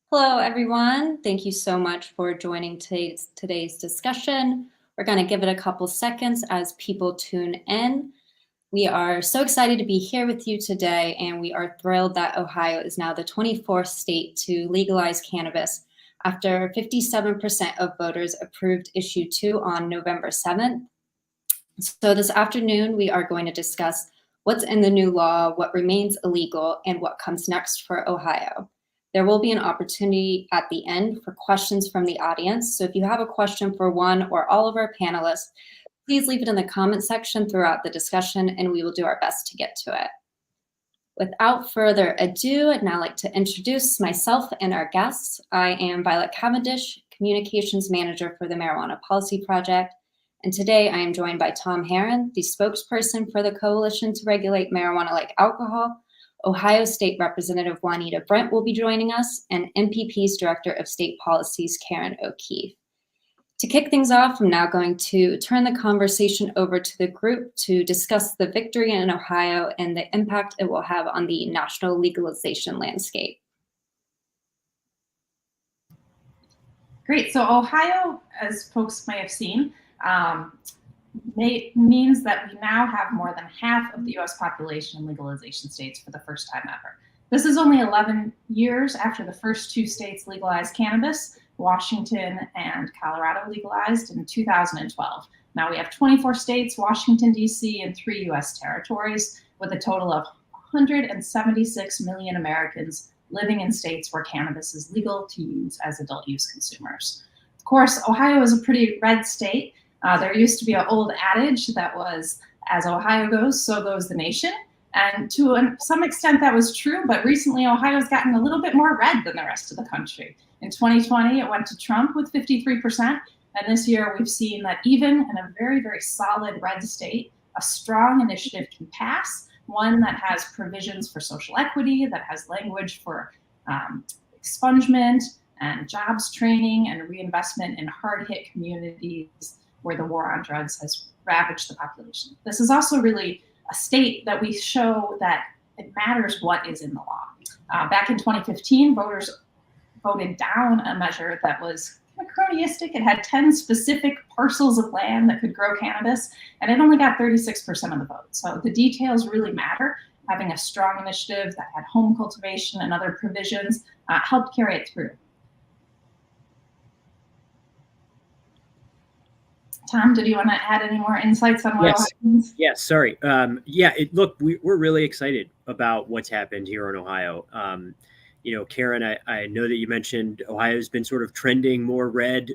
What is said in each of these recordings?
Hello, everyone. Thank you so much for joining today's discussion. We're going to give it a couple seconds as people tune in. We are so excited to be here with you today, and we are thrilled that Ohio is now the 24th state to legalize cannabis after 57% of voters approved issue 2 on November 7th. So this afternoon, we are going to discuss what's in the new law, what remains illegal, and what comes next for Ohio. There will be an opportunity at the end for questions from the audience. So if you have a question for one or all of our panelists, please leave it in the comment section throughout the discussion, and we will do our best to get to it. Without further ado, I'd now like to introduce myself and our guests. I am Violet Cavendish, Communications Manager for the Marijuana Policy Project. And today I am joined by Tom Haren, the spokesperson for the Coalition to Regulate Marijuana Like Alcohol. Ohio State Representative Juanita Brent will be joining us, and MPP's Director of State Policies, Karen O'Keefe. To kick things off, I'm now going to turn the conversation over to the group to discuss the victory in Ohio and the impact it will have on the national legalization landscape. Great. So Ohio, as folks may have seen, means that we now have more than half of the U.S. population in legalization states for the first time ever. This is only 11 years after the first two states legalized cannabis. Washington and Colorado legalized in 2012. Now we have 24 states, Washington, D.C., and 3 U.S. territories, with a total of 176 million Americans living in states where cannabis is legal to use as adult use consumers. Of course, Ohio is a pretty red state. There used to be an old adage that was, as Ohio goes, so goes the nation. And to some extent that was true, but recently Ohio's gotten a little bit more red than the rest of the country. In 2020, it went to Trump with 53%. And this year we've seen that even in a very, very solid red state, a strong initiative can pass, one that has provisions for social equity, that has language for expungement and jobs training and reinvestment in hard-hit communities where the war on drugs has ravaged the population. This is also really a state that we show that it matters what is in the law. Back in 2015, voters voted down a measure that was cronyistic. It had 10 specific parcels of land that could grow cannabis, and it only got 36% of the vote. So the details really matter. Having a strong initiative that had home cultivation and other provisions helped carry it through. Tom, did you want to add any more insights on what happens? Yes, sorry. Look, we're really excited about what's happened here in Ohio. Karen, I know that you mentioned Ohio's been sort of trending more red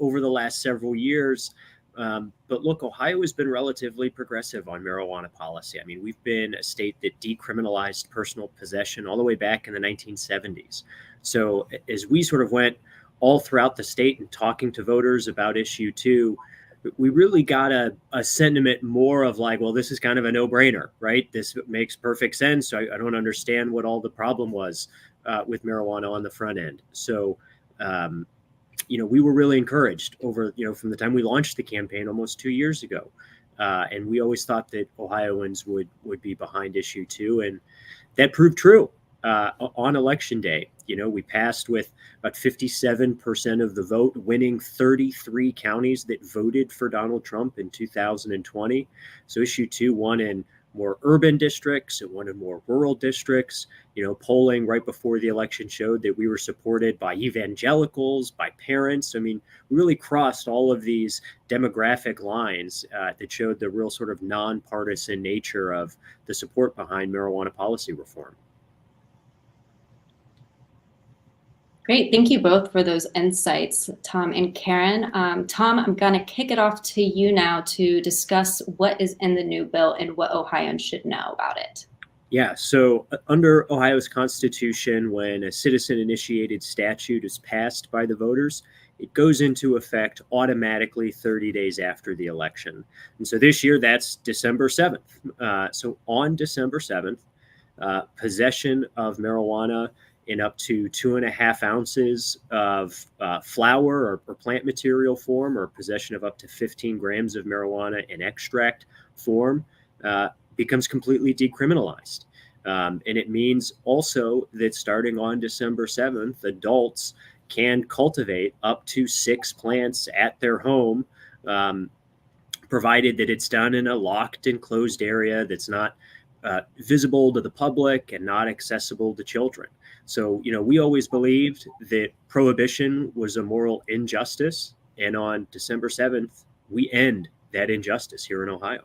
over the last several years. But look, Ohio has been relatively progressive on marijuana policy. I mean, we've been a state that decriminalized personal possession all the way back in the 1970s. So as we sort of went all throughout the state and talking to voters about issue 2, we really got a sentiment more of like, well, this is kind of a no-brainer, right? This makes perfect sense. So I don't understand what all the problem was with marijuana on the front end. So, we were really encouraged over, from the time we launched the campaign almost 2 years ago. And we always thought that Ohioans would be behind issue 2. And that proved true on election day. We passed with about 57% of the vote, winning 33 counties that voted for Donald Trump in 2020. So issue 2 won in more urban districts, it won in more rural districts. Polling right before the election showed that we were supported by evangelicals, by parents. I mean, we really crossed all of these demographic lines that showed the real sort of nonpartisan nature of the support behind marijuana policy reform. Great. Thank you both for those insights, Tom and Karen. Tom, I'm going to kick it off to you now to discuss what is in the new bill and what Ohioans should know about it. Yeah, so under Ohio's Constitution, when a citizen-initiated statute is passed by the voters, it goes into effect automatically 30 days after the election. And so this year, that's December 7th. So on December 7th, possession of marijuana in up to 2.5 ounces of flower or plant material form, or possession of up to 15 grams of marijuana in extract form, becomes completely decriminalized. And it means also that starting on December 7th, adults can cultivate up to 6 plants at their home, provided that it's done in a locked and closed area that's not visible to the public and not accessible to children. So, we always believed that prohibition was a moral injustice. And on December 7th, we end that injustice here in Ohio.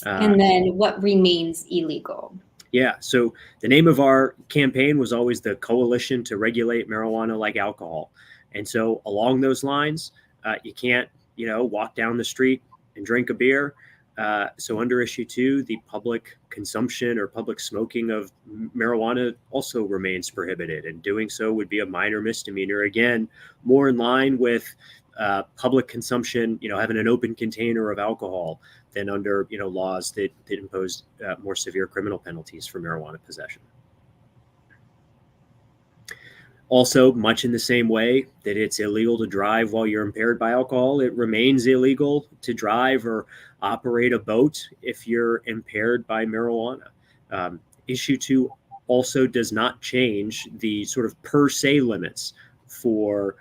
And then what remains illegal? Yeah, so the name of our campaign was always the Coalition to Regulate Marijuana Like Alcohol. And so along those lines, you can't, walk down the street and drink a beer. So under issue 2, the public consumption or public smoking of marijuana also remains prohibited. And doing so would be a minor misdemeanor. Again, more in line with public consumption, having an open container of alcohol than under, laws that impose more severe criminal penalties for marijuana possession. Also, much in the same way that it's illegal to drive while you're impaired by alcohol, it remains illegal to drive or operate a boat if you're impaired by marijuana. Issue 2 also does not change the sort of per se limits for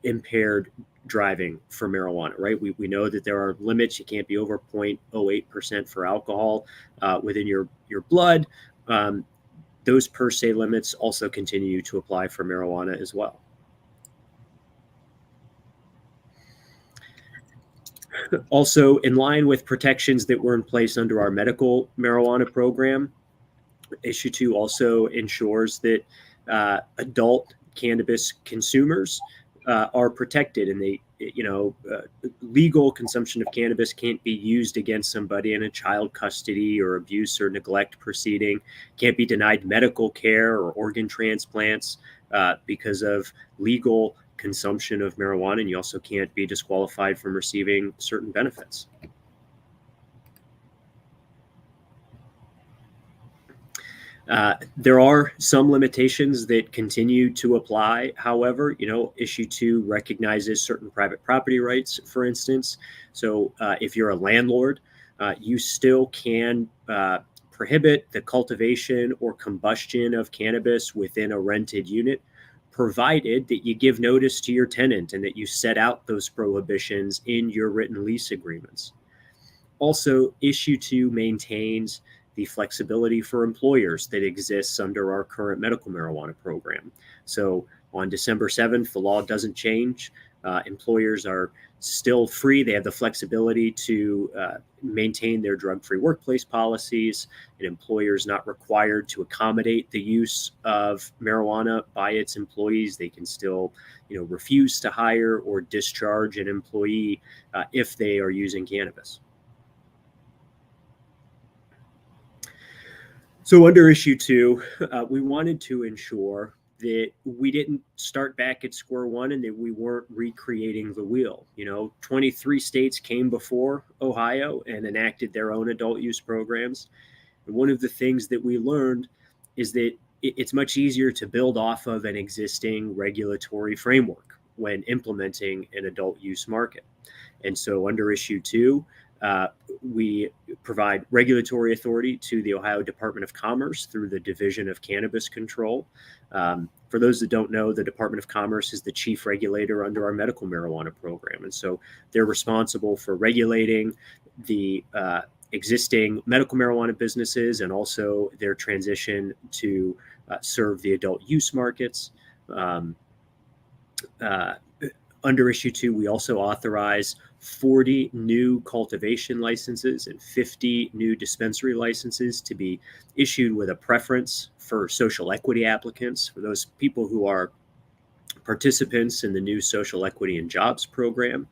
impaired driving for marijuana, right? We know that there are limits. You can't be over 0.08% for alcohol within your blood. Those per se limits also continue to apply for marijuana as well. Also, in line with protections that were in place under our medical marijuana program, issue 2 also ensures that adult cannabis consumers are protected, and they, legal consumption of cannabis can't be used against somebody in a child custody or abuse or neglect proceeding, can't be denied medical care or organ transplants because of legal consumption of marijuana, and you also can't be disqualified from receiving certain benefits. There are some limitations that continue to apply. However, issue 2 recognizes certain private property rights, for instance. So if you're a landlord, you still can prohibit the cultivation or combustion of cannabis within a rented unit, provided that you give notice to your tenant and that you set out those prohibitions in your written lease agreements. Also, issue 2 maintains the flexibility for employers that exists under our current medical marijuana program. So on December 7th, the law doesn't change. Employers are still free. They have the flexibility to maintain their drug-free workplace policies. An employer is not required to accommodate the use of marijuana by its employees. They can still, refuse to hire or discharge an employee if they are using cannabis. So under issue 2, we wanted to ensure that we didn't start back at square one and that we weren't recreating the wheel. 23 states came before Ohio and enacted their own adult use programs. And one of the things that we learned is that it's much easier to build off of an existing regulatory framework when implementing an adult use market. And so under issue 2, we provide regulatory authority to the Ohio Department of Commerce through the Division of Cannabis Control. For those that don't know, the Department of Commerce is the chief regulator under our medical marijuana program. And so they're responsible for regulating the existing medical marijuana businesses and also their transition to serve the adult use markets. Under issue 2, we also authorize 40 new cultivation licenses and 50 new dispensary licenses to be issued with a preference for social equity applicants, for those people who are participants in the new social equity and jobs program.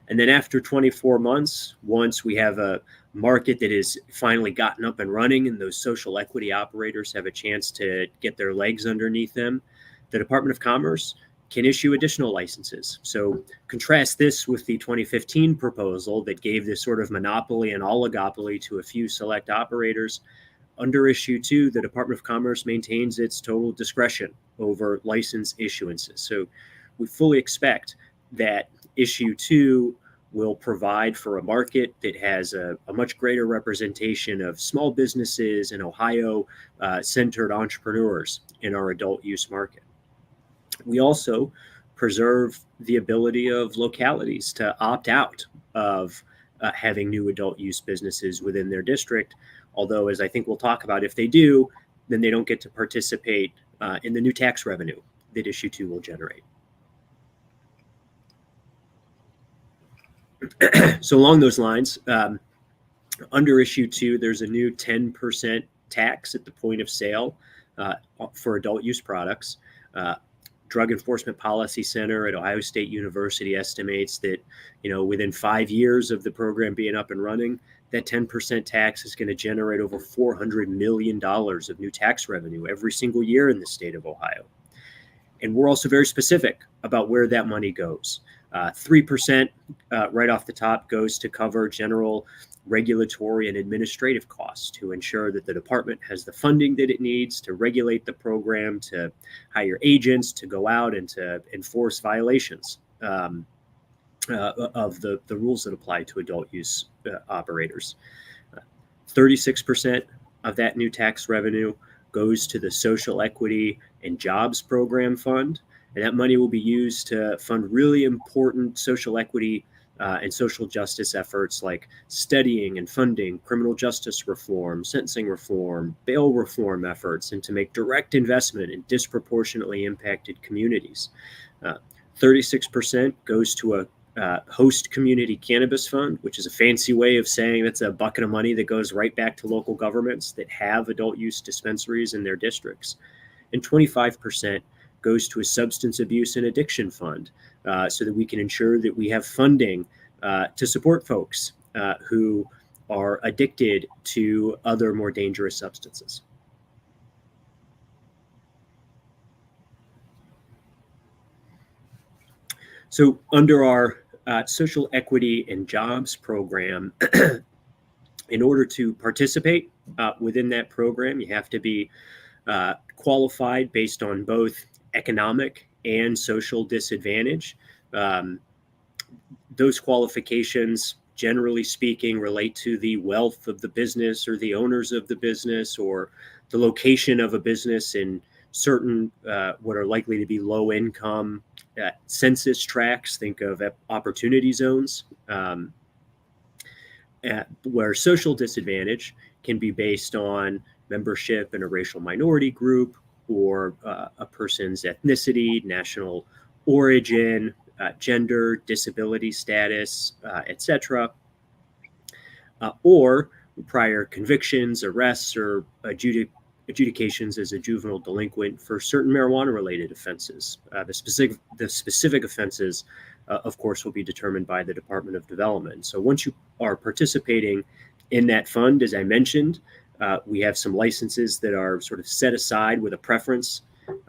And then after 24 months, once we have a market that is finally gotten up and running and those social equity operators have a chance to get their legs underneath them, the Department of Commerce can issue additional licenses. So contrast this with the 2015 proposal that gave this sort of monopoly and oligopoly to a few select operators. Under issue 2, the Department of Commerce maintains its total discretion over license issuances. So we fully expect that issue 2 will provide for a market that has a much greater representation of small businesses and Ohio-centered entrepreneurs in our adult use market. We also preserve the ability of localities to opt out of having new adult use businesses within their district. Although, as I think we'll talk about, if they do, then they don't get to participate in the new tax revenue that Issue 2 will generate. So along those lines, under Issue 2, there's a new 10% tax at the point of sale for adult use products. Drug Enforcement Policy Center at Ohio State University estimates that, within 5 years of the program being up and running, that 10% tax is going to generate over $400 million of new tax revenue every single year in the state of Ohio. And we're also very specific about where that money goes. 3% right off the top goes to cover general regulatory and administrative costs to ensure that the department has the funding that it needs to regulate the program, to hire agents, to go out and to enforce violations of the rules that apply to adult use operators. 36% of that new tax revenue goes to the Social Equity and Jobs Program Fund, and that money will be used to fund really important social equity and social justice efforts like studying and funding criminal justice reform, sentencing reform, bail reform efforts, and to make direct investment in disproportionately impacted communities. 36% goes to a host community cannabis fund, which is a fancy way of saying that's a bucket of money that goes right back to local governments that have adult use dispensaries in their districts. And 25% goes to a substance abuse and addiction fund so that we can ensure that we have funding to support folks who are addicted to other more dangerous substances. So under our Social Equity and Jobs Program, in order to participate within that program, you have to be qualified based on both economic and social disadvantage. Those qualifications, generally speaking, relate to the wealth of the business or the owners of the business or the location of a business in certain what are likely to be low income census tracts. Think of opportunity zones, where social disadvantage can be based on membership in a racial minority group or a person's ethnicity, national origin, gender, disability status, etc., or prior convictions, arrests, or adjudications as a juvenile delinquent for certain marijuana-related offenses. The specific offenses, of course, will be determined by the Department of Development. So once you are participating in that fund, as I mentioned, we have some licenses that are sort of set aside with a preference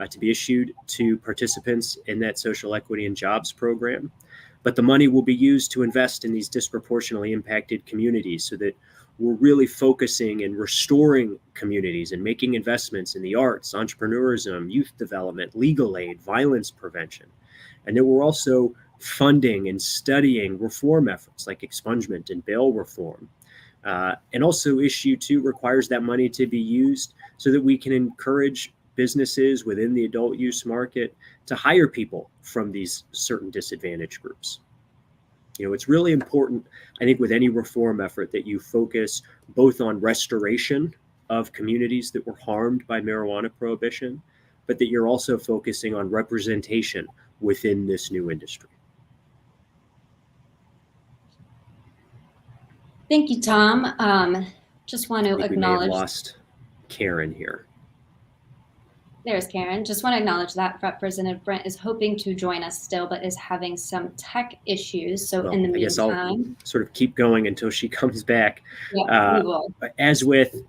to be issued to participants in that Social Equity and Jobs Program. But the money will be used to invest in these disproportionately impacted communities so that we're really focusing and restoring communities and making investments in the arts, entrepreneurism, youth development, legal aid, violence prevention. And then we're also funding and studying reform efforts like expungement and bail reform. And also Issue 2 requires that money to be used so that we can encourage businesses within the adult use market to hire people from these certain disadvantaged groups. It's really important, I think, with any reform effort that you focus both on restoration of communities that were harmed by marijuana prohibition, but that you're also focusing on representation within this new industry. Thank you, Tom. Just want to We may acknowledge. have lost Karen here. There's Karen. Just want to acknowledge that Representative Brent is hoping to join us still, but is having some tech issues. So in the meantime, I guess I'll sort of keep going until she comes back. Yeah, we will. As with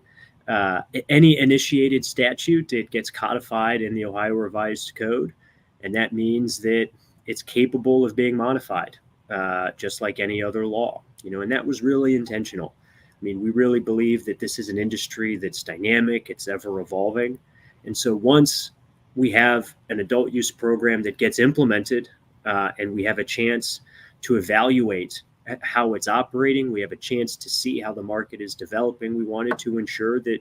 any initiated statute, it gets codified in the Ohio Revised Code, and that means that it's capable of being modified, just like any other law. And that was really intentional. I mean, we really believe that this is an industry that's dynamic, it's ever evolving. And so once we have an adult use program that gets implemented and we have a chance to evaluate at how it's operating. We have a chance to see how the market is developing. We wanted to ensure that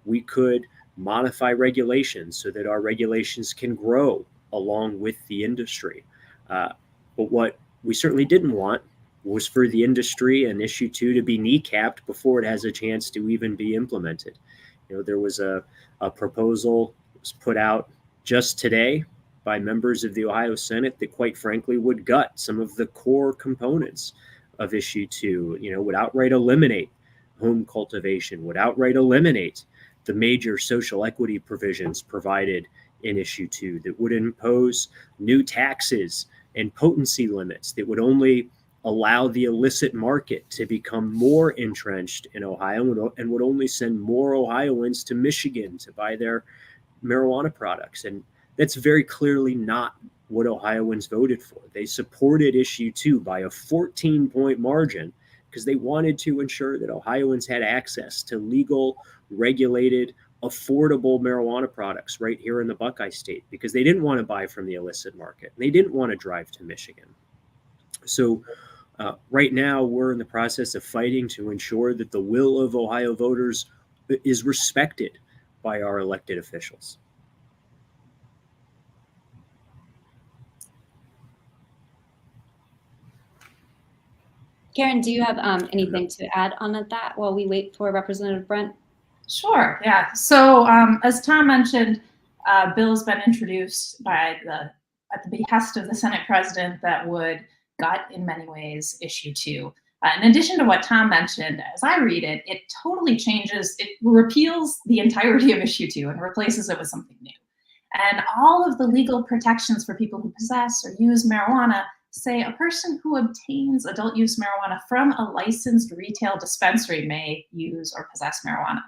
we could modify regulations so that our regulations can grow along with the industry. But what we certainly didn't want was for the industry and issue 2 to be kneecapped before it has a chance to even be implemented. There was a proposal that was put out just today by members of the Ohio Senate that quite frankly would gut some of the core components of issue 2, would outright eliminate home cultivation, would outright eliminate the major social equity provisions provided in issue 2, that would impose new taxes and potency limits that would only allow the illicit market to become more entrenched in Ohio and would only send more Ohioans to Michigan to buy their marijuana products. And that's very clearly not what Ohioans voted for. They supported issue 2 by a 14-point margin because they wanted to ensure that Ohioans had access to legal, regulated, affordable marijuana products right here in the Buckeye State, because they didn't want to buy from the illicit market. They didn't want to drive to Michigan. So right now we're in the process of fighting to ensure that the will of Ohio voters is respected by our elected officials. Karen, do you have anything to add on that while we wait for Representative Brent? Sure, yeah. So as Tom mentioned, a bill has been introduced at the behest of the Senate President that would gut in many ways issue 2. In addition to what Tom mentioned, as I read it, it totally changes, it repeals the entirety of issue 2 and replaces it with something new. And all of the legal protections for people who possess or use marijuana say a person who obtains adult use marijuana from a licensed retail dispensary may use or possess marijuana,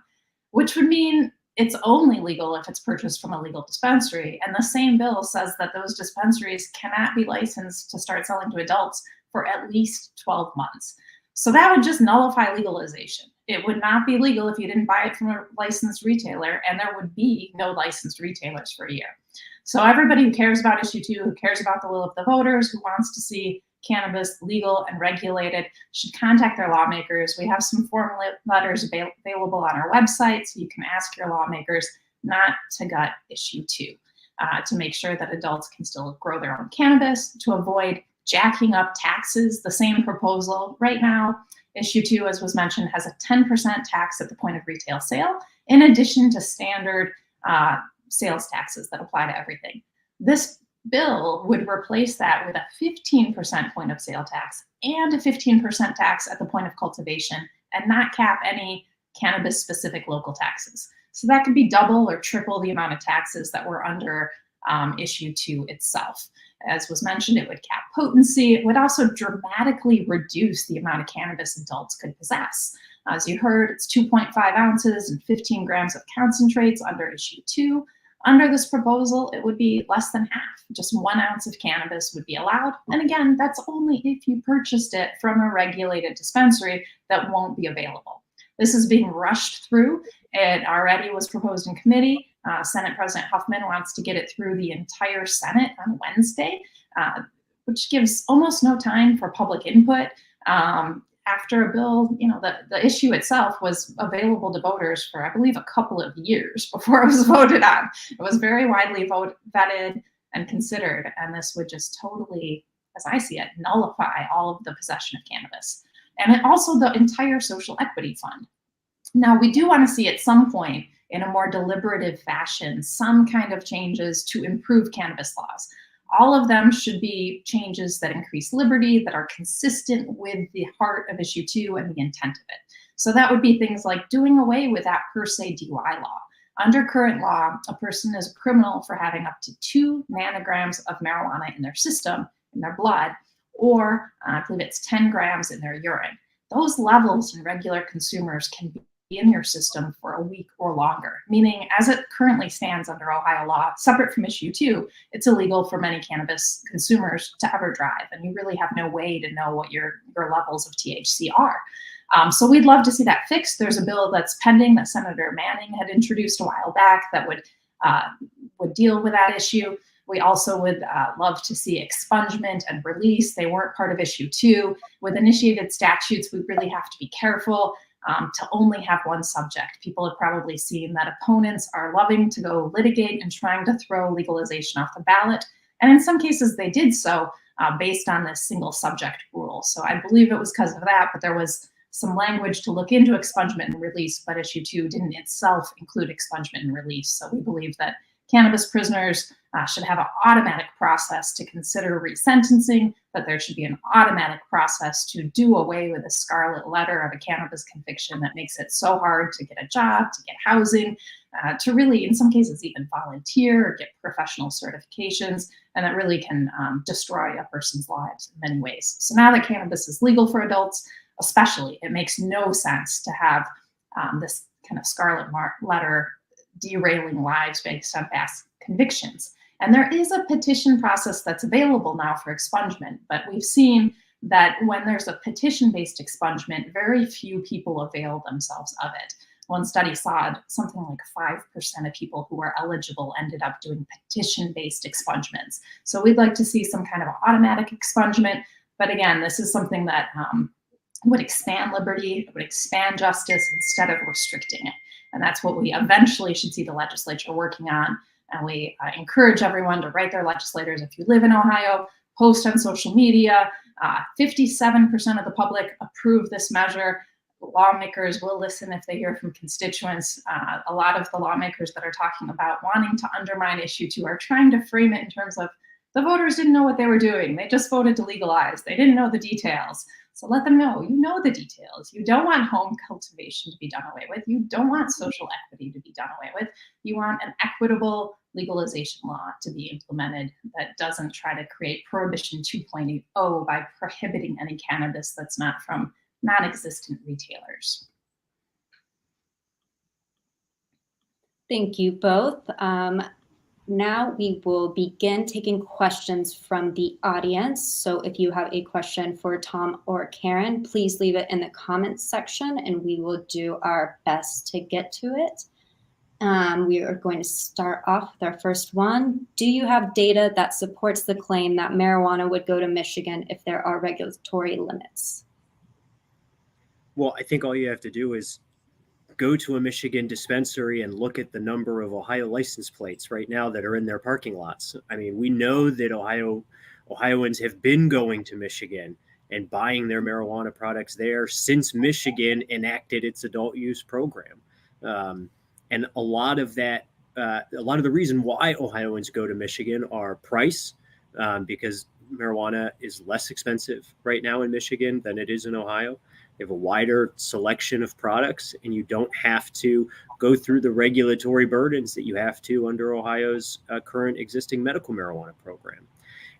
which would mean it's only legal if it's purchased from a legal dispensary. And the same bill says that those dispensaries cannot be licensed to start selling to adults for at least 12 months. So that would just nullify legalization. It would not be legal if you didn't buy it from a licensed retailer, and there would be no licensed retailers for a year. So everybody who cares about issue 2, who cares about the will of the voters, who wants to see cannabis legal and regulated, should contact their lawmakers. We have some form letters available on our website, so you can ask your lawmakers not to gut issue 2, to make sure that adults can still grow their own cannabis, to avoid jacking up taxes. The same proposal right now, issue 2, as was mentioned, has a 10% tax at the point of retail sale, in addition to standard sales taxes that apply to everything. This bill would replace that with a 15% point of sale tax and a 15% tax at the point of cultivation, and not cap any cannabis specific local taxes. So that could be double or triple the amount of taxes that were under issue 2 itself. As was mentioned, it would cap potency. It would also dramatically reduce the amount of cannabis adults could possess. As you heard, it's 2.5 ounces and 15 grams of concentrates under issue 2. Under this proposal, it would be less than half. Just 1 ounce of cannabis would be allowed. And again, that's only if you purchased it from a regulated dispensary that won't be available. This is being rushed through. It already was proposed in committee. Senate President Huffman wants to get it through the entire Senate on Wednesday, which gives almost no time for public input. After a bill, the issue itself was available to voters for, I believe, a couple of years before it was voted on. It was very widely vetted and considered, and this would just totally, as I see it, nullify all of the possession of cannabis. And also the entire social equity fund. Now, we do want to see at some point, in a more deliberative fashion, some kind of changes to improve cannabis laws. All of them should be changes that increase liberty, that are consistent with the heart of issue 2 and the intent of it. So that would be things like doing away with that per se DUI law. Under current law, a person is a criminal for having up to 2 nanograms of marijuana in their system, in their blood, or I believe it's 10 grams in their urine. Those levels in regular consumers can be in your system for a week or longer, meaning as it currently stands under Ohio law, separate from issue 2, it's illegal for many cannabis consumers to ever drive, and you really have no way to know what your levels of THC are. So we'd love to see that fixed. There's a bill that's pending that Senator Manning had introduced a while back that would deal with that issue. We also would love to see expungement and release. They weren't part of issue 2. With initiated statutes, we really have to be careful to only have one subject. People have probably seen that opponents are loving to go litigate and trying to throw legalization off the ballot. And in some cases, they did so based on this single subject rule. So I believe it was because of that, but there was some language to look into expungement and release, but issue 2 didn't itself include expungement and release. So we believe that cannabis prisoners should have an automatic process to consider resentencing, that there should be an automatic process to do away with a scarlet letter of a cannabis conviction that makes it so hard to get a job, to get housing, to really, in some cases, even volunteer or get professional certifications, and that really can destroy a person's lives in many ways. So now that cannabis is legal for adults, especially, it makes no sense to have this kind of scarlet letter derailing lives based on past convictions. And there is a petition process that's available now for expungement, but we've seen that when there's a petition-based expungement, very few people avail themselves of it. One study saw something like 5% of people who were eligible ended up doing petition-based expungements. So we'd like to see some kind of automatic expungement. But again, this is something that would expand liberty, it would expand justice instead of restricting it. And that's what we eventually should see the legislature working on. And we encourage everyone to write their legislators. If you live in Ohio, post on social media. 57% of the public approve this measure. Lawmakers will listen if they hear from constituents. A lot of the lawmakers that are talking about wanting to undermine issue 2 are trying to frame it in terms of the voters didn't know what they were doing. They just voted to legalize. They didn't know the details. So let them know, you know the details. You don't want home cultivation to be done away with. You don't want social equity to be done away with. You want an equitable legalization law to be implemented that doesn't try to create Prohibition 2.0 by prohibiting any cannabis that's not from non-existent retailers. Thank you both. Now we will begin taking questions from the audience. So if you have a question for Tom or Karen, please leave it in the comments section and we will do our best to get to it. We are going to start off with our first one. Do you have data that supports the claim that marijuana would go to Michigan if there are regulatory limits? Well, I think all you have to do is go to a Michigan dispensary and look at the number of Ohio license plates right now that are in their parking lots. I mean, we know that Ohioans have been going to Michigan and buying their marijuana products there since Michigan enacted its adult use program. And a lot of the reason why Ohioans go to Michigan are price, because marijuana is less expensive right now in Michigan than it is in Ohio. You have a wider selection of products, and you don't have to go through the regulatory burdens that you have to under Ohio's current existing medical marijuana program.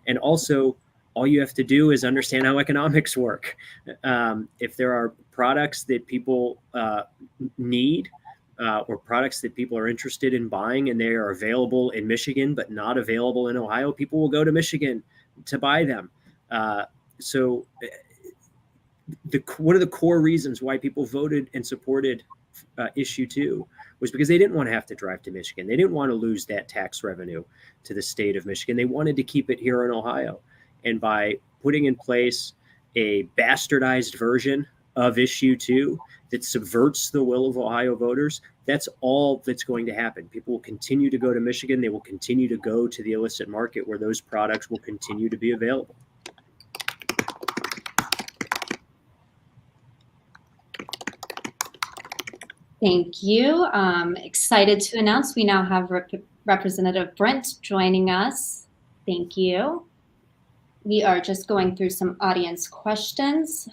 And also, all you have to do is understand how economics work. If there are products that people need or products that people are interested in buying and they are available in Michigan but not available in Ohio, people will go to Michigan to buy them. So one of the core reasons why people voted and supported issue 2 was because they didn't want to have to drive to Michigan. They didn't want to lose that tax revenue to the state of Michigan. They wanted to keep it here in Ohio. And by putting in place a bastardized version of issue 2 that subverts the will of Ohio voters, that's all that's going to happen. People will continue to go to Michigan. They will continue to go to the illicit market where those products will continue to be available. Thank you. Excited to announce we now have Representative Brent joining us. Thank you. We are just going through some audience questions.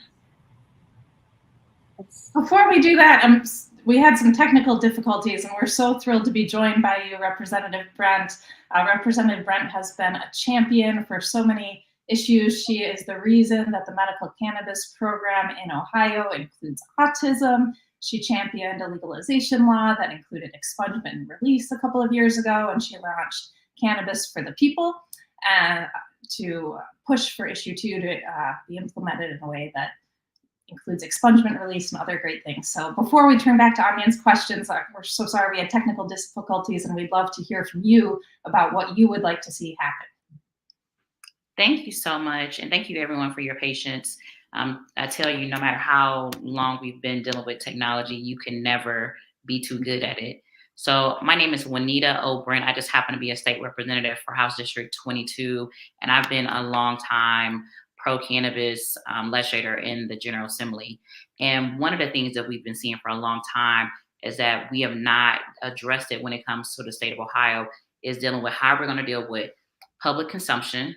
Before we do that, we had some technical difficulties, and we're so thrilled to be joined by you, Representative Brent. Representative Brent has been a champion for so many issues. She is the reason that the medical cannabis program in Ohio includes autism. She championed a legalization law that included expungement and release a couple of years ago, and she launched Cannabis for the People to push for issue 2 to be implemented in a way that includes expungement release and other great things. So before we turn back to audience questions, we're so sorry we had technical difficulties, and we'd love to hear from you about what you would like to see happen. Thank you so much. And thank you everyone for your patience. I tell you, no matter how long we've been dealing with technology, you can never be too good at it. So my name is Juanita Brent. I just happen to be a state representative for House District 22, and I've been a long time pro-cannabis legislator in the General Assembly. And one of the things that we've been seeing for a long time is that we have not addressed it when it comes to the state of Ohio, is dealing with how we're going to deal with public consumption,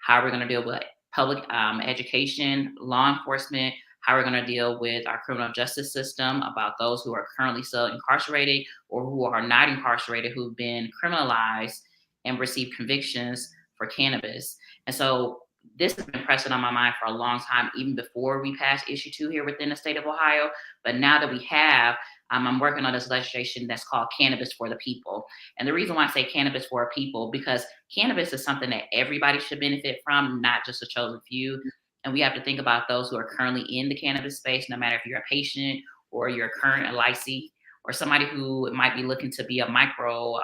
how we're going to deal with public education, law enforcement, how we're going to deal with our criminal justice system about those who are currently still incarcerated or who are not incarcerated, who've been criminalized and received convictions for cannabis. And so this has been pressing on my mind for a long time, even before we passed issue 2 here within the state of Ohio. But now that we have, I'm working on this legislation that's called Cannabis for the People. And the reason why I say cannabis for people, because cannabis is something that everybody should benefit from, not just a chosen few. And we have to think about those who are currently in the cannabis space, no matter if you're a patient or you're a current licensee or somebody who might be looking to be a micro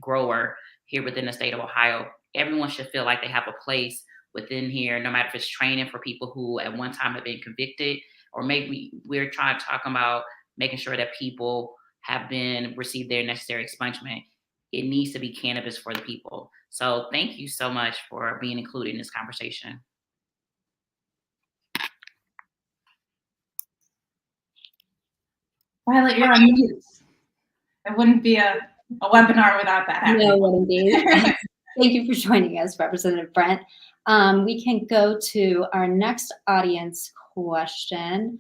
grower here within the state of Ohio. Everyone should feel like they have a place within here, no matter if it's training for people who at one time have been convicted, or maybe we're trying to talk about making sure that people have been received their necessary expungement. It needs to be cannabis for the people. So thank you so much for being included in this conversation. Violet, you're on mute. It wouldn't be a webinar without that happening. No, what indeed. Thank you for joining us, Representative Brent. We can go to our next audience question.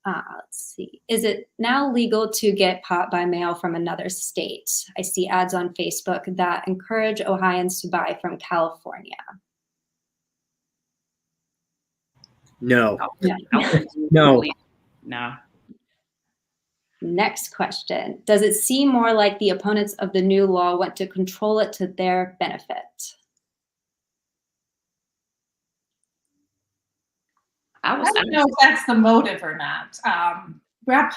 Let's see. Is it now legal to get pot by mail from another state? I see ads on Facebook that encourage Ohioans to buy from California. No. No. No. Next question. Does it seem more like the opponents of the new law want to control it to their benefit? I don't know if that's the motive or not. Senator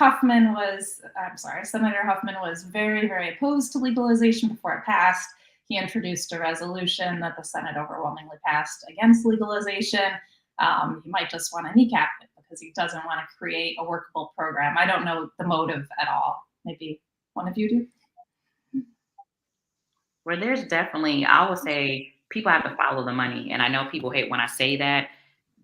Huffman was very, very opposed to legalization before it passed. He introduced a resolution that the Senate overwhelmingly passed against legalization. He might just want to kneecap it because he doesn't want to create a workable program. I don't know the motive at all. Maybe one of you do? Well, there's definitely, I would say people have to follow the money. And I know people hate when I say that.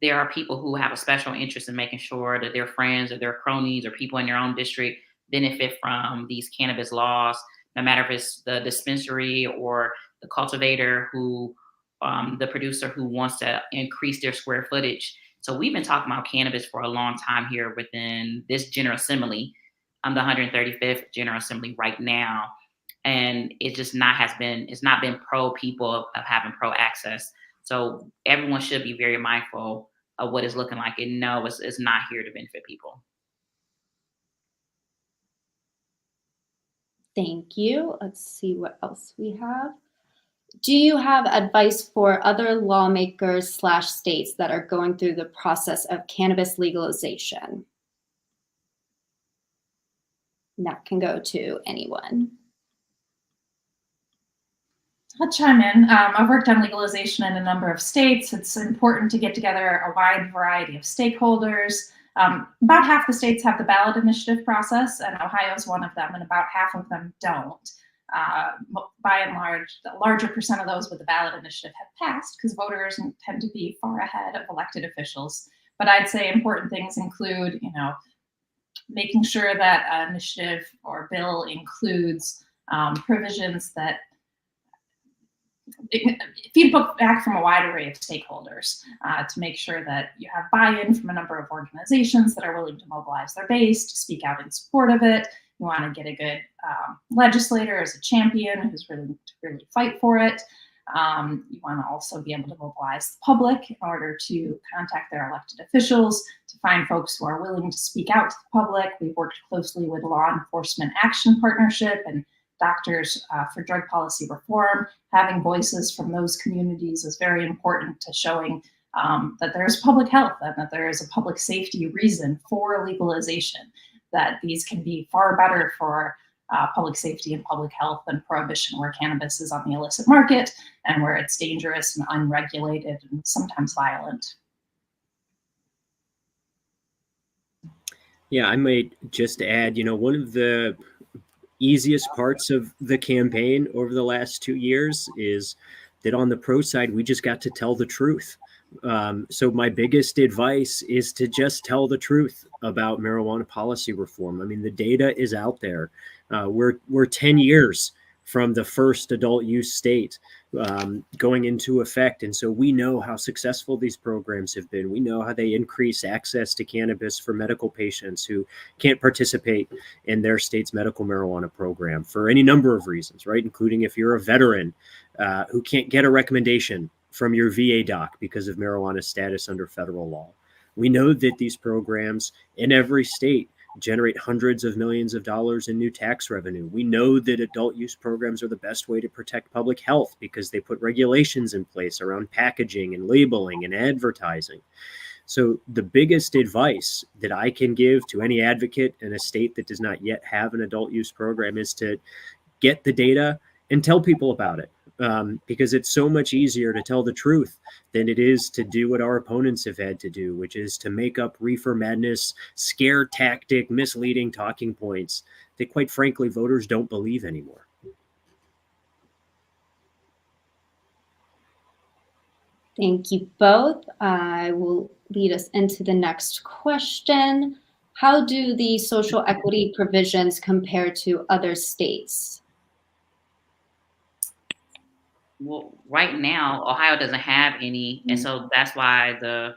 There are people who have a special interest in making sure that their friends or their cronies or people in their own district benefit from these cannabis laws, no matter if it's the dispensary or the cultivator who, the producer who wants to increase their square footage. So we've been talking about cannabis for a long time here within this General Assembly. I'm the 135th General Assembly right now. And it just it's not been pro people of having pro access. So everyone should be very mindful of what it's looking like. And no, it's not here to benefit people. Thank you. Let's see what else we have. Do you have advice for other lawmakers / states that are going through the process of cannabis legalization? That can go to anyone. I'll chime in. I've worked on legalization in a number of states. It's important to get together a wide variety of stakeholders. About half the states have the ballot initiative process, and Ohio is one of them, and about half of them don't. By and large, the larger percent of those with the ballot initiative have passed because voters tend to be far ahead of elected officials. But I'd say important things include, making sure that an initiative or bill includes provisions that feedback from a wide array of stakeholders to make sure that you have buy-in from a number of organizations that are willing to mobilize their base to speak out in support of it. You want to get a good legislator as a champion who's willing to really fight for it. You want to also be able to mobilize the public in order to contact their elected officials, to find folks who are willing to speak out to the public. We've worked closely with Law Enforcement Action Partnership and Doctors for Drug Policy Reform. Having voices from those communities is very important to showing that there is public health and that there is a public safety reason for legalization, that these can be far better for public safety and public health than prohibition, where cannabis is on the illicit market and where it's dangerous and unregulated and sometimes violent. Yeah, I might just add, one of the easiest parts of the campaign over the last 2 years is that on the pro side, we just got to tell the truth. So my biggest advice is to just tell the truth about marijuana policy reform. I mean, the data is out there. We're 10 years from the first adult use state going into effect. And so we know how successful these programs have been. We know how they increase access to cannabis for medical patients who can't participate in their state's medical marijuana program for any number of reasons, right? Including if you're a veteran who can't get a recommendation from your VA doc because of marijuana status under federal law. We know that these programs in every state generate hundreds of millions of dollars in new tax revenue. We know that adult use programs are the best way to protect public health because they put regulations in place around packaging and labeling and advertising. So the biggest advice that I can give to any advocate in a state that does not yet have an adult use program is to get the data and tell people about it. Because it's so much easier to tell the truth than it is to do what our opponents have had to do, which is to make up reefer madness, scare tactic, misleading talking points that, quite frankly, voters don't believe anymore. Thank you both. I will lead us into the next question. How do the social equity provisions compare to other states? Well, right now, Ohio doesn't have any, and so that's why the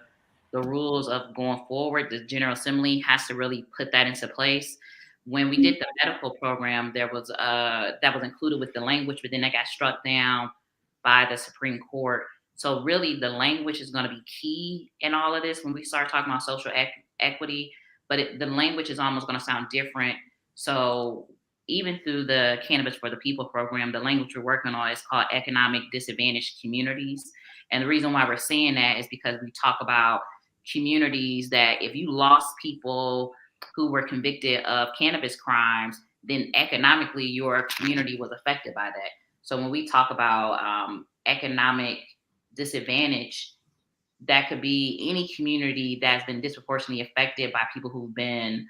rules of going forward, the General Assembly has to really put that into place. When we did the medical program, there was that was included with the language, but then that got struck down by the Supreme Court. So really, the language is going to be key in all of this when we start talking about social equity. But the language is almost going to sound different. So even through the Cannabis for the People program, the language we're working on is called economic disadvantaged communities. And the reason why we're saying that is because we talk about communities that if you lost people who were convicted of cannabis crimes, then economically your community was affected by that. So when we talk about economic disadvantage, that could be any community that's been disproportionately affected by people who've been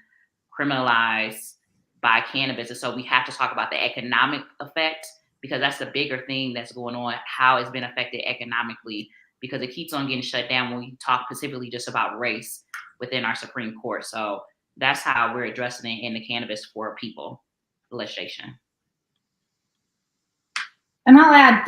criminalized by cannabis. And so we have to talk about the economic effect, because that's the bigger thing that's going on, how it's been affected economically, because it keeps on getting shut down when we talk specifically just about race within our Supreme Court. So that's how we're addressing it in the Cannabis for People legislation. And I'll add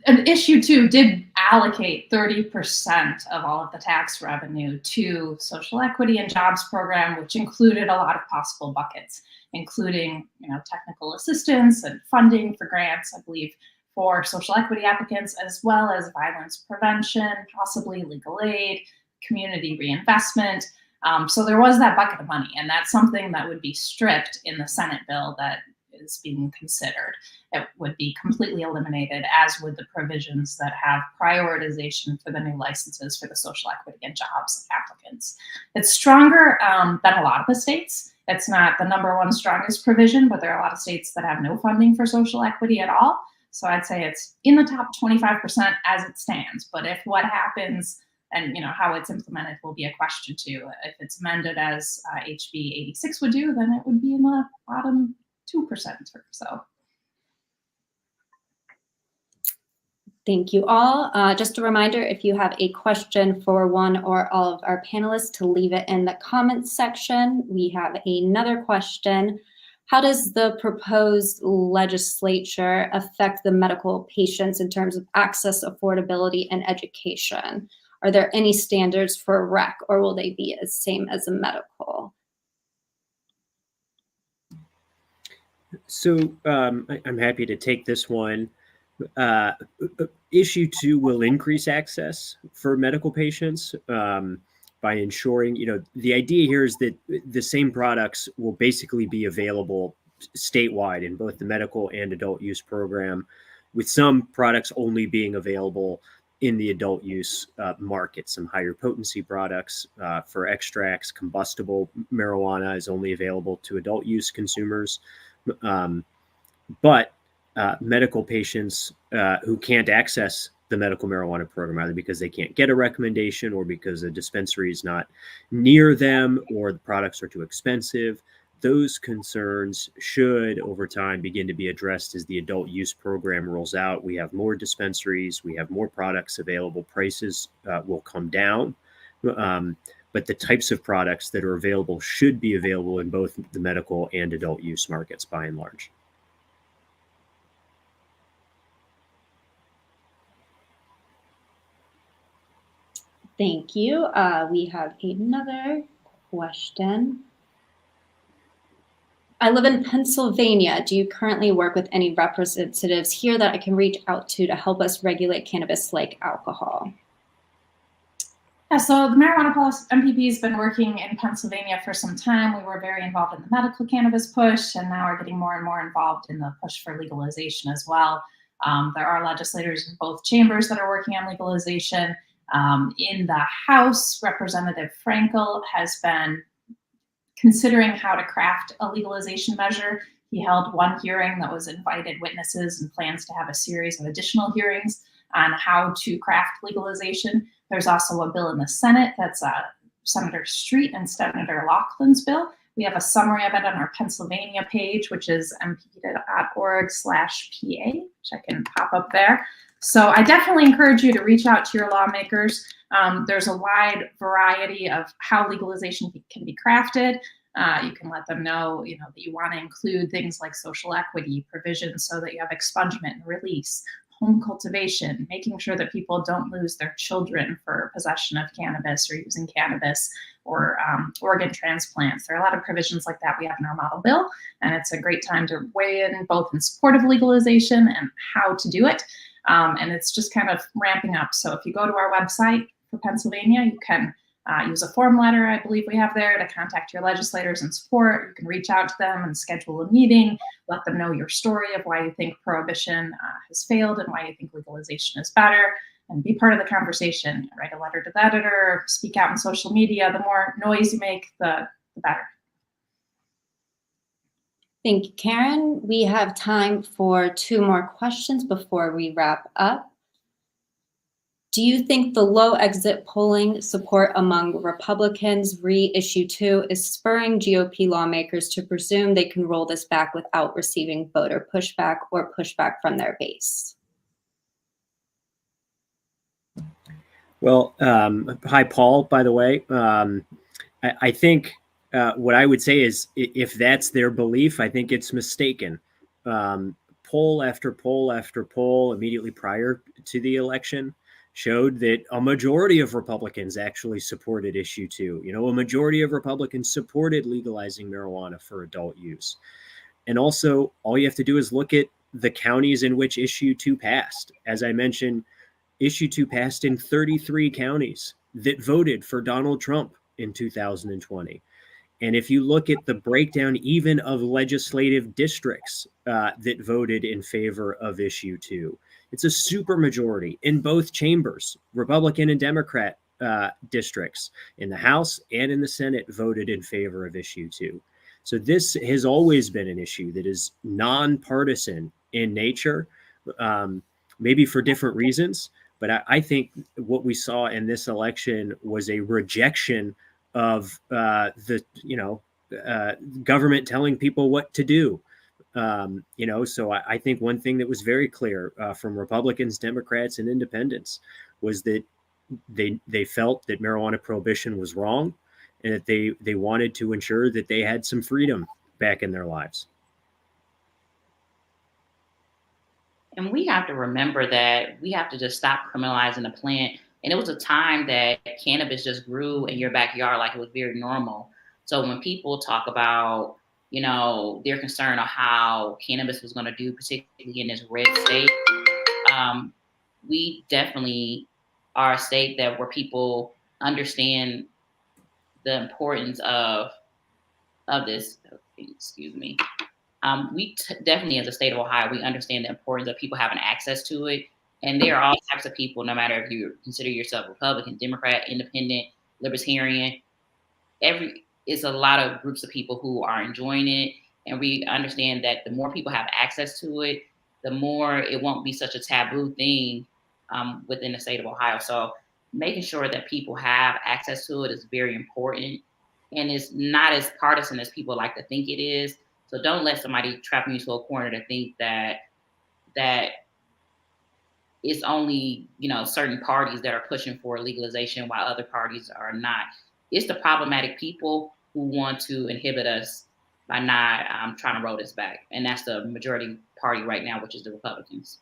an issue too did allocate 30% of all of the tax revenue to social equity and jobs program, which included a lot of possible buckets, including technical assistance and funding for grants, I believe, for social equity applicants, as well as violence prevention, possibly legal aid, community reinvestment. So there was that bucket of money, and that's something that would be stripped in the Senate bill that is being considered. It would be completely eliminated, as would the provisions that have prioritization for the new licenses for the social equity and jobs applicants. It's stronger than a lot of the states. It's not the number one strongest provision, but there are a lot of states that have no funding for social equity at all. So I'd say it's in the top 25% as it stands. But if what happens and how it's implemented will be a question too. If it's amended as HB 86 would do, then it would be in the bottom 2% or so. Thank you all. Just a reminder, if you have a question for one or all of our panelists, to leave it in the comments section. We have another question. How does the proposed legislature affect the medical patients in terms of access, affordability, and education? Are there any standards for rec, or will they be the same as a medical? So I'm happy to take this one. Issue 2 will increase access for medical patients by ensuring, the idea here is that the same products will basically be available statewide in both the medical and adult use program, with some products only being available in the adult use market. Some higher potency products for extracts. Combustible marijuana is only available to adult use consumers. But medical patients who can't access the medical marijuana program, either because they can't get a recommendation or because a dispensary is not near them or the products are too expensive, those concerns should over time begin to be addressed as the adult use program rolls out. We have more dispensaries, we have more products available, prices will come down. But the types of products that are available should be available in both the medical and adult use markets by and large. Thank you. We have another question. I live in Pennsylvania. Do you currently work with any representatives here that I can reach out to help us regulate cannabis like alcohol? Yeah, so the Marijuana Policy MPP has been working in Pennsylvania for some time. We were very involved in the medical cannabis push, and now we're getting more and more involved in the push for legalization as well. There are legislators in both chambers that are working on legalization. In the House, Representative Frankel has been considering how to craft a legalization measure. He held one hearing that was invited witnesses and plans to have a series of additional hearings on how to craft legalization. There's also a bill in the Senate that's Senator Street and Senator Laughlin's bill. We have a summary of it on our Pennsylvania page, which is mpp.org/PA, which I can pop up there. So I definitely encourage you to reach out to your lawmakers. There's a wide variety of how legalization can be crafted. You can let them know, that you want to include things like social equity provisions so that you have expungement and release, home cultivation, making sure that people don't lose their children for possession of cannabis or using cannabis, or organ transplants. There are a lot of provisions like that we have in our model bill, and it's a great time to weigh in both in support of legalization and how to do it. And it's just kind of ramping up. So if you go to our website for Pennsylvania, you can use a form letter, I believe we have there, to contact your legislators and support. You can reach out to them and schedule a meeting, let them know your story of why you think prohibition has failed and why you think legalization is better, and be part of the conversation. Write a letter to the editor, speak out on social media. The more noise you make, the better. Thank you, Karen. We have time for 2 more questions before we wrap up. Do you think the low exit polling support among Republicans re-issue 2 is spurring GOP lawmakers to presume they can roll this back without receiving voter pushback or pushback from their base? Well, hi, Paul, by the way. I think what I would say is if that's their belief, I think it's mistaken. Poll after poll after poll immediately prior to the election showed that a majority of Republicans actually supported issue 2. A majority of Republicans supported legalizing marijuana for adult use. And also, all you have to do is look at the counties in which issue 2 passed. As I mentioned, issue 2 passed in 33 counties that voted for Donald Trump in 2020. And if you look at the breakdown even of legislative districts that voted in favor of issue 2, it's a supermajority in both chambers. Republican and Democrat districts in the House and in the Senate voted in favor of issue 2. So this has always been an issue that is nonpartisan in nature, maybe for different reasons. But I think what we saw in this election was a rejection of the government telling people what to do. So I think one thing that was very clear from Republicans, Democrats, and independents was that they felt that marijuana prohibition was wrong, and that they wanted to ensure that they had some freedom back in their lives. And we have to remember that we have to just stop criminalizing the plant. And it was a time that cannabis just grew in your backyard like it was very normal. So when people talk about, their concern on how cannabis was going to do, particularly in this red state, we definitely are a state where people understand the importance of this. Excuse me. We definitely, as a state of Ohio, we understand the importance of people having access to it. And there are all types of people, no matter if you consider yourself Republican, Democrat, Independent, Libertarian. It's a lot of groups of people who are enjoying it. And we understand that the more people have access to it, the more it won't be such a taboo thing within the state of Ohio. So making sure that people have access to it is very important. And it's not as partisan as people like to think it is. So don't let somebody trap you into a corner to think that it's only, certain parties that are pushing for legalization while other parties are not. It's the problematic people who want to inhibit us by not trying to roll this back. And that's the majority party right now, which is the Republicans.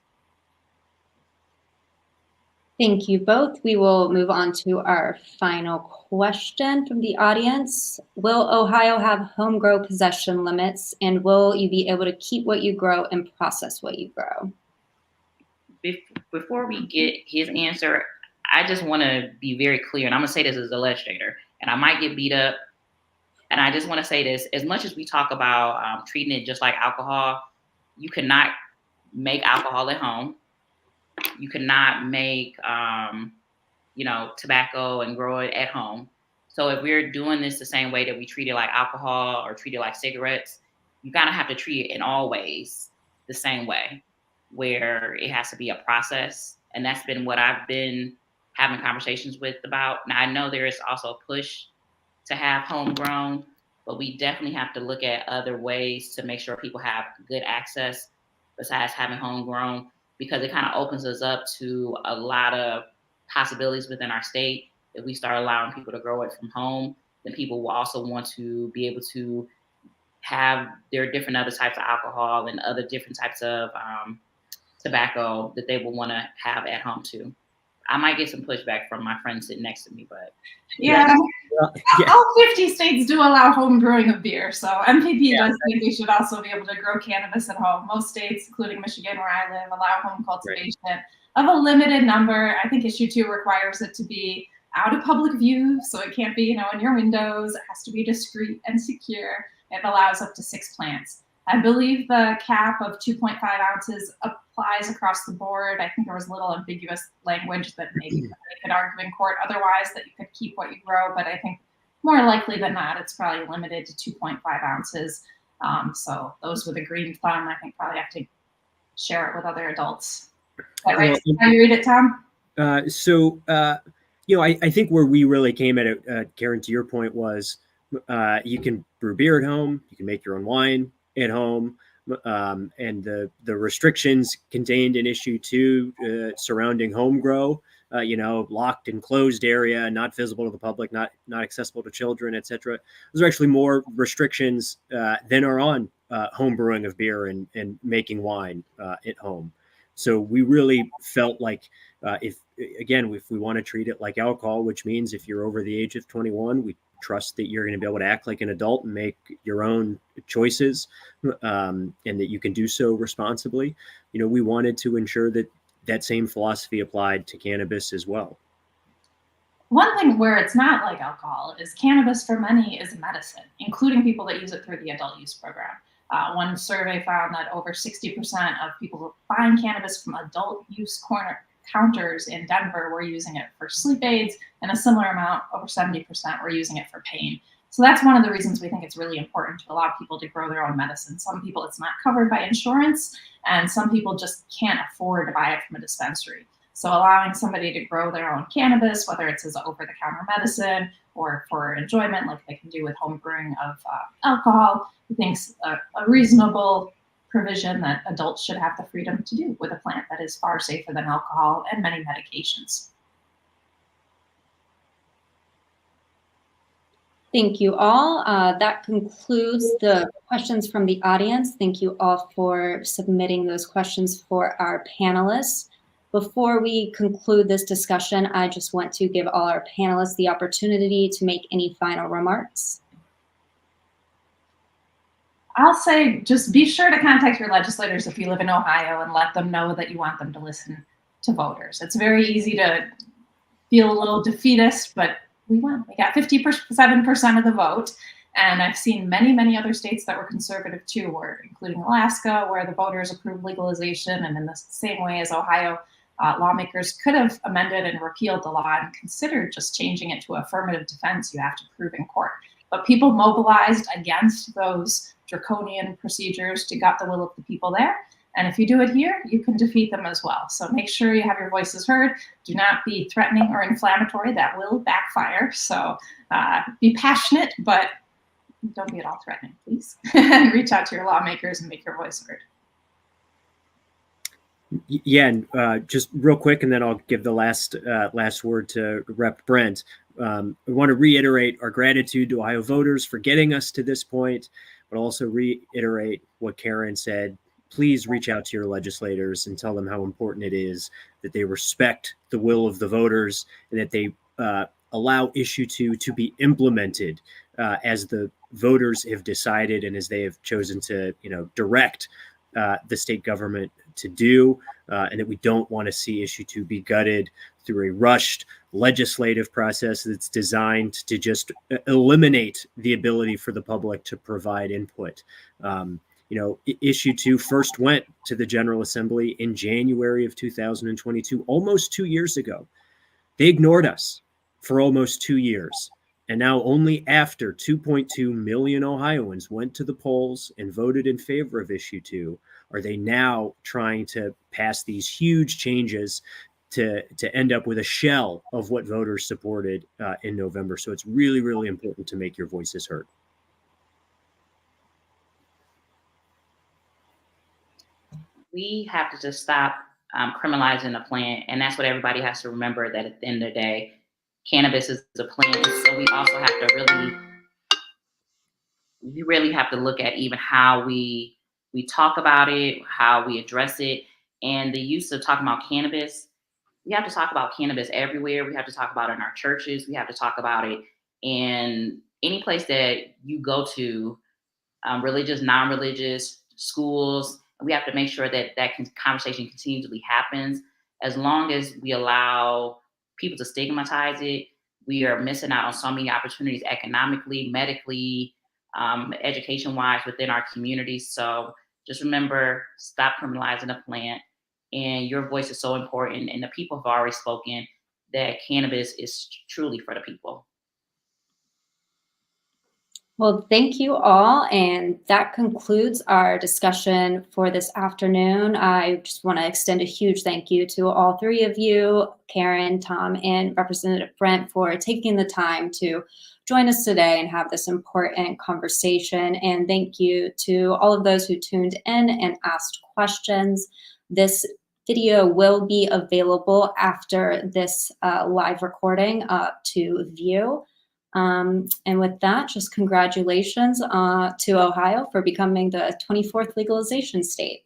Thank you both. We will move on to our final question from the audience. Will Ohio have home grow possession limits, and will you be able to keep what you grow and process what you grow? Before we get his answer, I just want to be very clear, and I'm going to say this as a legislator, and I might get beat up, and I just want to say this. As much as we talk about treating it just like alcohol, you cannot make alcohol at home. You cannot make, tobacco and grow it at home. So if we're doing this the same way that we treat it like alcohol or treat it like cigarettes, you kind of have to treat it in all ways the same way, where it has to be a process. And that's been what I've been having conversations with about. Now, I know there is also a push to have homegrown, but we definitely have to look at other ways to make sure people have good access besides having homegrown, because it kind of opens us up to a lot of possibilities within our state. If we start allowing people to grow it from home, then people will also want to be able to have their different other types of alcohol and other different types of tobacco that they will want to have at home too. I might get some pushback from my friend sitting next to me, but yeah. All 50 states do allow home brewing of beer, so MPP does think we should also be able to grow cannabis at home. Most states, including Michigan, where I live, allow home cultivation of a limited number. I think issue 2 requires it to be out of public view, so it can't be, in your windows. It has to be discreet and secure. It allows up to 6 plants. I believe the cap of 2.5 ounces applies across the board. I think there was a little ambiguous language that maybe they could argue in court otherwise that you could keep what you grow, but I think more likely than not, it's probably limited to 2.5 ounces. So those with a green thumb, I think probably have to share it with other adults. Is that right? Can you read it, Tom? I think where we really came at it, Karen, to your point, was you can brew beer at home, you can make your own wine at home, and the restrictions contained in issue 2 surrounding home grow, locked and closed area, not visible to the public, not accessible to children, etc. Those are actually more restrictions than are on home brewing of beer and making wine at home. So we really felt like if we want to treat it like alcohol, which means if you're over the age of 21, we trust that you're going to be able to act like an adult and make your own choices, and that you can do so responsibly. We wanted to ensure that same philosophy applied to cannabis as well. One thing where it's not like alcohol is cannabis for many is medicine, including people that use it through the adult use program. One survey found that over 60% of people buying cannabis from adult use counters in Denver were using it for sleep aids, and a similar amount, over 70%, were using it for pain. So that's one of the reasons we think it's really important to allow people to grow their own medicine. Some people it's not covered by insurance, and some people just can't afford to buy it from a dispensary. So allowing somebody to grow their own cannabis, whether it's as over-the-counter medicine or for enjoyment, like they can do with home brewing of alcohol, we think a reasonable provision that adults should have the freedom to do with a plant that is far safer than alcohol and many medications. Thank you all. That concludes the questions from the audience. Thank you all for submitting those questions for our panelists. Before we conclude this discussion, I just want to give all our panelists the opportunity to make any final remarks. I'll say just be sure to contact your legislators if you live in Ohio and let them know that you want them to listen to voters. It's very easy to feel a little defeatist, but we won. We got 57% of the vote. And I've seen many, many other states that were conservative too, including Alaska, where the voters approved legalization. And in the same way as Ohio, lawmakers could have amended and repealed the law and considered just changing it to affirmative defense you have to prove in court. But people mobilized against those draconian procedures to gut the will of the people there. And if you do it here, you can defeat them as well. So make sure you have your voices heard. Do not be threatening or inflammatory. That will backfire. So be passionate, but don't be at all threatening, please. And reach out to your lawmakers and make your voice heard. Yeah, and just real quick, and then I'll give the last word to Rep. Brent. I want to reiterate our gratitude to Ohio voters for getting us to this point, but also reiterate what Karen said. Please reach out to your legislators and tell them how important it is that they respect the will of the voters and that they allow Issue 2 to be implemented as the voters have decided and as they have chosen to, direct the state government to do, and that we don't want to see Issue 2 be gutted through a rushed legislative process that's designed to just eliminate the ability for the public to provide input. Issue 2 first went to the General Assembly in January of 2022, almost 2 years ago. They ignored us for almost 2 years. And now only after 2.2 million Ohioans went to the polls and voted in favor of Issue 2 are they now trying to pass these huge changes to end up with a shell of what voters supported in November. So it's really, really important to make your voices heard. We have to just stop criminalizing the plant. And that's what everybody has to remember, that at the end of the day, cannabis is a plant. So we also have to really have to look at even how we talk about it, how we address it. And the use of talking about cannabis, we have to talk about cannabis everywhere. We have to talk about it in our churches. We have to talk about it in any place that you go to, religious, non-religious, schools. We have to make sure that conversation continually happens. As long as we allow people to stigmatize it, we are missing out on so many opportunities economically, medically, education-wise within our communities. So just remember, stop criminalizing the plant. And your voice is so important. And the people have already spoken that cannabis is truly for the people. Well, thank you all. And that concludes our discussion for this afternoon. I just want to extend a huge thank you to all three of you, Karen, Tom, and Representative Brent, for taking the time to join us today and have this important conversation. And thank you to all of those who tuned in and asked questions. This video will be available after this live recording to view. And with that, just congratulations to Ohio for becoming the 24th legalization state.